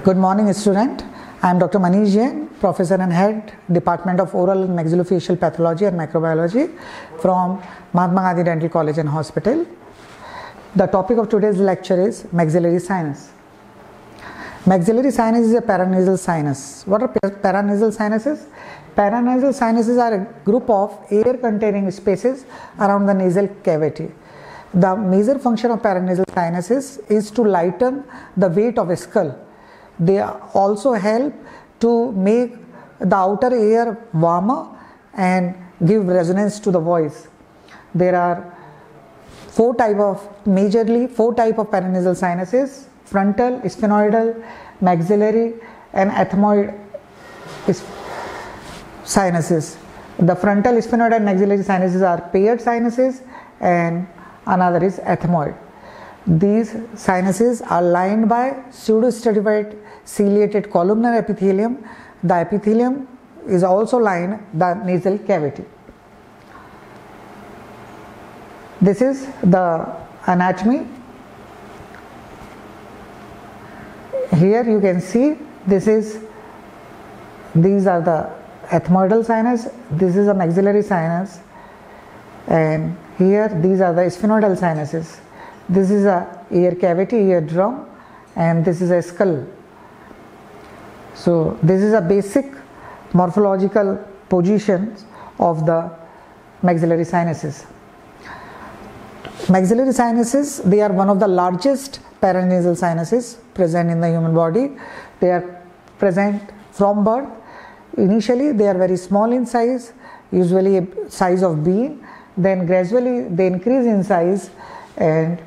Good morning, student. I am Dr. Manish Jain, Professor and Head, Department of Oral and Maxillofacial Pathology and Microbiology from Mahatma Gandhi Dental College and Hospital. The topic of today's lecture is maxillary sinus. Maxillary sinus is a paranasal sinus. What are paranasal sinuses? Paranasal sinuses are a group of air-containing spaces around the nasal cavity. The major function of paranasal sinuses is to lighten the weight of a skull. They also help to make the outer air warmer and give resonance to the voice. There are majorly four types of paranasal sinuses: frontal, sphenoidal, maxillary and ethmoid sinuses. The frontal, sphenoid and maxillary sinuses are paired sinuses and another is ethmoid. These sinuses are lined by pseudostratified ciliated columnar epithelium. The epithelium is also lined the nasal cavity. This is the anatomy. Here you can see these are the ethmoidal sinus, this is a maxillary sinus, and here these are the sphenoidal sinuses. This is a ear cavity, eardrum, and this is a skull. So this is a basic morphological position of the maxillary sinuses. Maxillary sinuses, they are one of the largest paranasal sinuses present in the human body. They are present from birth. Initially they are very small in size, usually a size of bean. Then gradually they increase in size and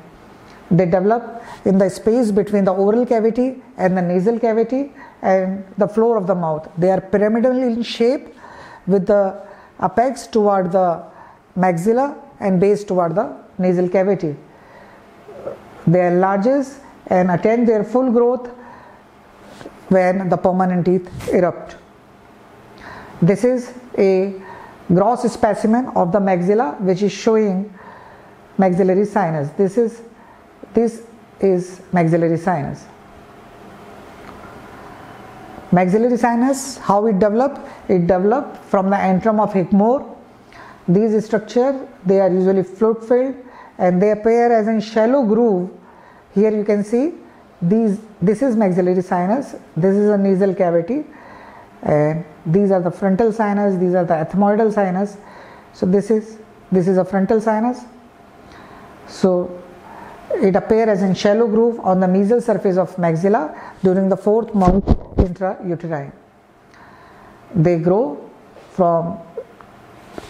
they develop in the space between the oral cavity and the nasal cavity and the floor of the mouth. They are pyramidal in shape with the apex toward the maxilla and base toward the nasal cavity. They enlarge and attain their full growth when the permanent teeth erupt. This is a gross specimen of the maxilla which is showing maxillary sinus. This is maxillary sinus. Maxillary sinus, how it developed? It developed from the antrum of Hickmore. These structures, they are usually fluid filled and they appear as a shallow groove. Here you can see this is maxillary sinus, this is a nasal cavity, and these are the frontal sinus, these are the ethmoidal sinus. So this is a frontal sinus. So it appears as in shallow groove on the mesial surface of maxilla during the 4th month intrauterine. They grow from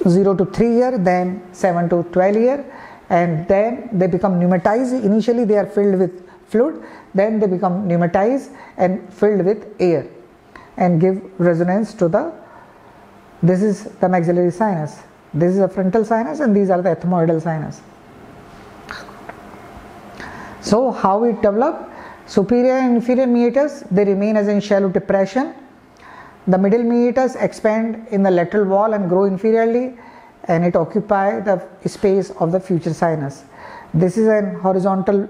0 to 3 year, then 7 to 12 year, and then they become pneumatized. Initially they are filled with fluid, then they become pneumatized and filled with air and give resonance to this is the maxillary sinus. This is a frontal sinus and these are the ethmoidal sinus. So how it developed? Superior and inferior meatus, they remain as in shallow depression. The middle meatus expand in the lateral wall and grow inferiorly, and it occupies the space of the future sinus. This is an horizontal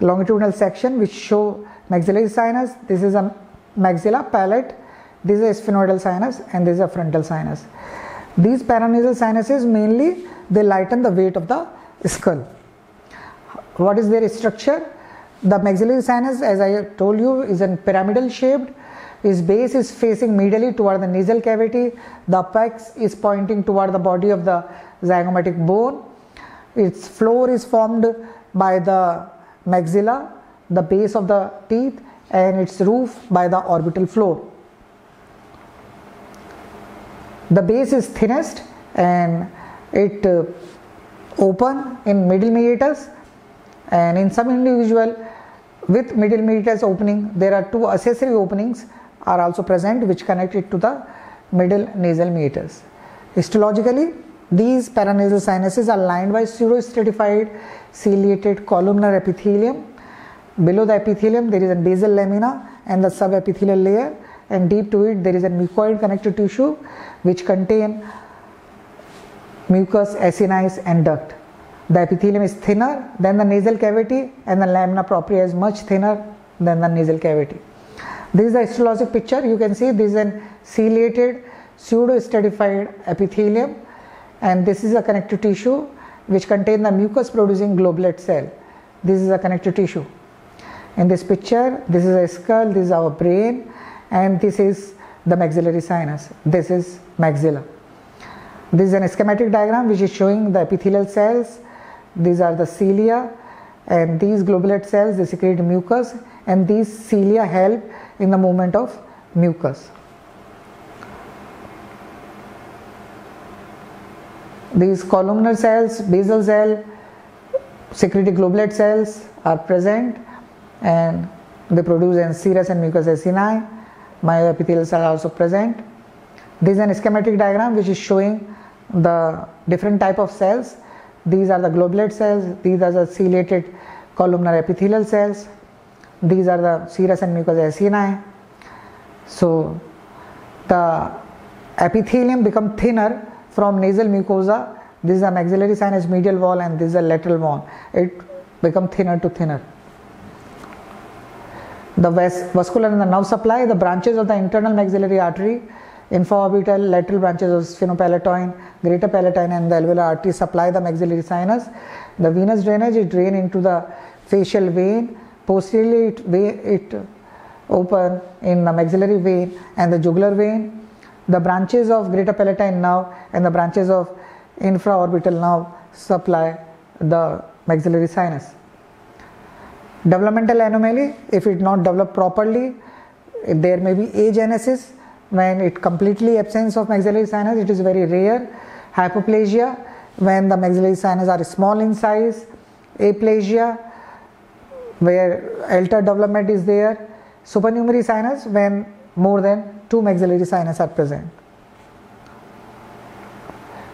longitudinal section which show maxillary sinus. This is a maxilla palate, this is a sphenoidal sinus, and this is a frontal sinus. These paranasal sinuses mainly they lighten the weight of the skull. What is their structure? The maxillary sinus, as I told you, is a pyramidal shaped. Its base is facing medially toward the nasal cavity. The apex is pointing toward the body of the zygomatic bone. Its floor is formed by the maxilla, the base of the teeth, and its roof by the orbital floor. The base is thinnest and it open in middle meatus, and in some individual with middle meatus opening there are two accessory openings are also present which connect it to the middle nasal meatus. Histologically, these paranasal sinuses are lined by pseudostratified ciliated columnar epithelium. Below the epithelium there is a basal lamina and the subepithelial layer, and deep to it there is a mucoid connective tissue which contain mucus, acinis and duct. The epithelium is thinner than the nasal cavity and the lamina propria is much thinner than the nasal cavity. This is the histologic picture. You can see this is an ciliated pseudo-stratified epithelium, and this is a connective tissue which contains the mucus producing globulate cell. This is a connective tissue. In this picture, this is a skull, this is our brain, and this is the maxillary sinus. This is maxilla. This is an schematic diagram which is showing the epithelial cells. These are the cilia, and these globulate cells, they secrete mucus, and these cilia help in the movement of mucus. These columnar cells, basal cell, secreting globulate cells are present, and they produce an serous and mucous acini. Myoepithelial cells are also present. This is an schematic diagram which is showing the different type of cells. These are the globulate cells, these are the ciliated columnar epithelial cells, these are the serous and mucous acini. So the epithelium become thinner from nasal mucosa. This is the maxillary sinus medial wall, and this is the lateral wall. It become thinner to thinner. The vascular and the nerve supply, the branches of the internal maxillary artery, infraorbital, lateral branches of sphenopalatine, greater palatine, and the alveolar artery supply the maxillary sinus. The venous drainage, it drain into the facial vein. Posteriorly it open in the maxillary vein and the jugular vein. The branches of greater palatine nerve and the branches of infraorbital nerve supply the maxillary sinus. Developmental anomaly, if it not developed properly, there may be agenesis. When it completely absence of maxillary sinus, it is very rare. Hypoplasia, when the maxillary sinus are small in size. Aplasia, where altered development is there. Supernumerary sinus, when more than 2 maxillary sinus are present.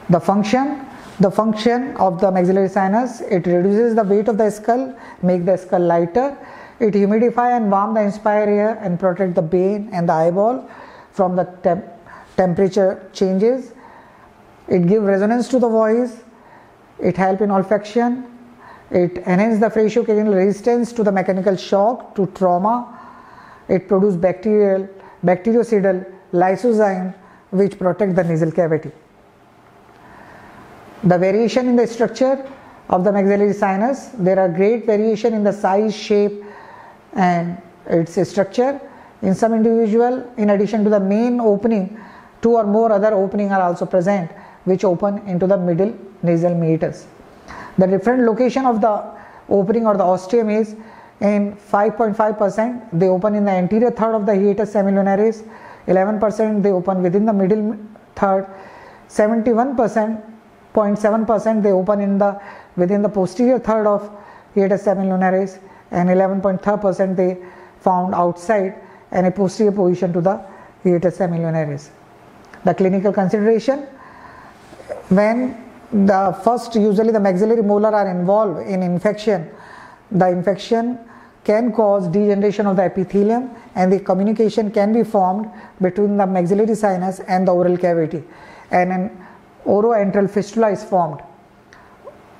The function of the maxillary sinus, it reduces the weight of the skull, make the skull lighter. It humidify and warm the inspire air and protect the brain and the eyeball from the temperature changes. It give resonance to the voice. It help in olfaction. It enhance the faciocranial resistance to the mechanical shock, to trauma. It produce bactericidal lysozyme which protect the nasal cavity. The variation in the structure of the maxillary sinus, there are great variation in the size, shape and its structure. In some individual, in addition to the main opening, 2 or more other openings are also present which open into the middle nasal meatus. The different location of the opening or the ostium is in 5.5% they open in the anterior third of the hiatus semilunaris, 11% they open within the middle third, 71.7% they open within the posterior third of hiatus semilunaris, and 11.3% they found outside and a posterior position to the hiatus semilunaris. The clinical consideration, when the first usually the maxillary molar are involved in infection, the infection can cause degeneration of the epithelium and the communication can be formed between the maxillary sinus and the oral cavity, and an oroantral fistula is formed.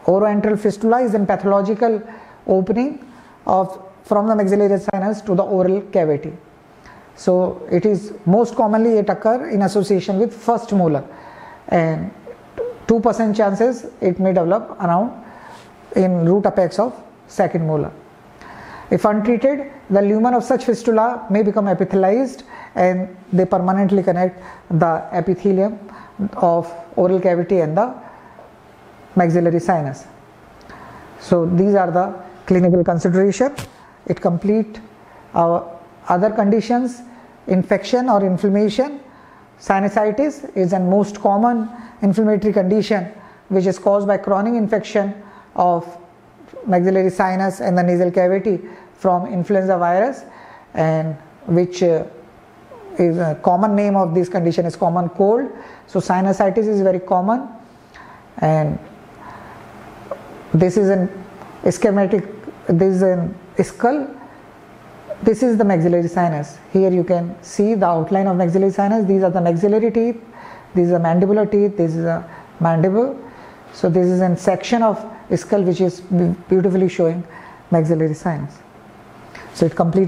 Oroantral fistula is a pathological opening from the maxillary sinus to the oral cavity. So it is most commonly it occur in association with first molar, and 2% chances it may develop around in root apex of second molar. If untreated, the lumen of such fistula may become epithelialized and they permanently connect the epithelium of oral cavity and the maxillary sinus. So these are the clinical consideration. It complete our other conditions. Infection or inflammation. Sinusitis is a most common inflammatory condition which is caused by chronic infection of maxillary sinus and the nasal cavity from influenza virus, and which is a common name of this condition is common cold. So sinusitis is very common, and this is an schematic, this is a skull, this is the maxillary sinus. Here you can see the outline of maxillary sinus. These are the maxillary teeth, this is a mandibular teeth, this is a mandible. So this is a section of skull which is beautifully showing maxillary sinus. So it completes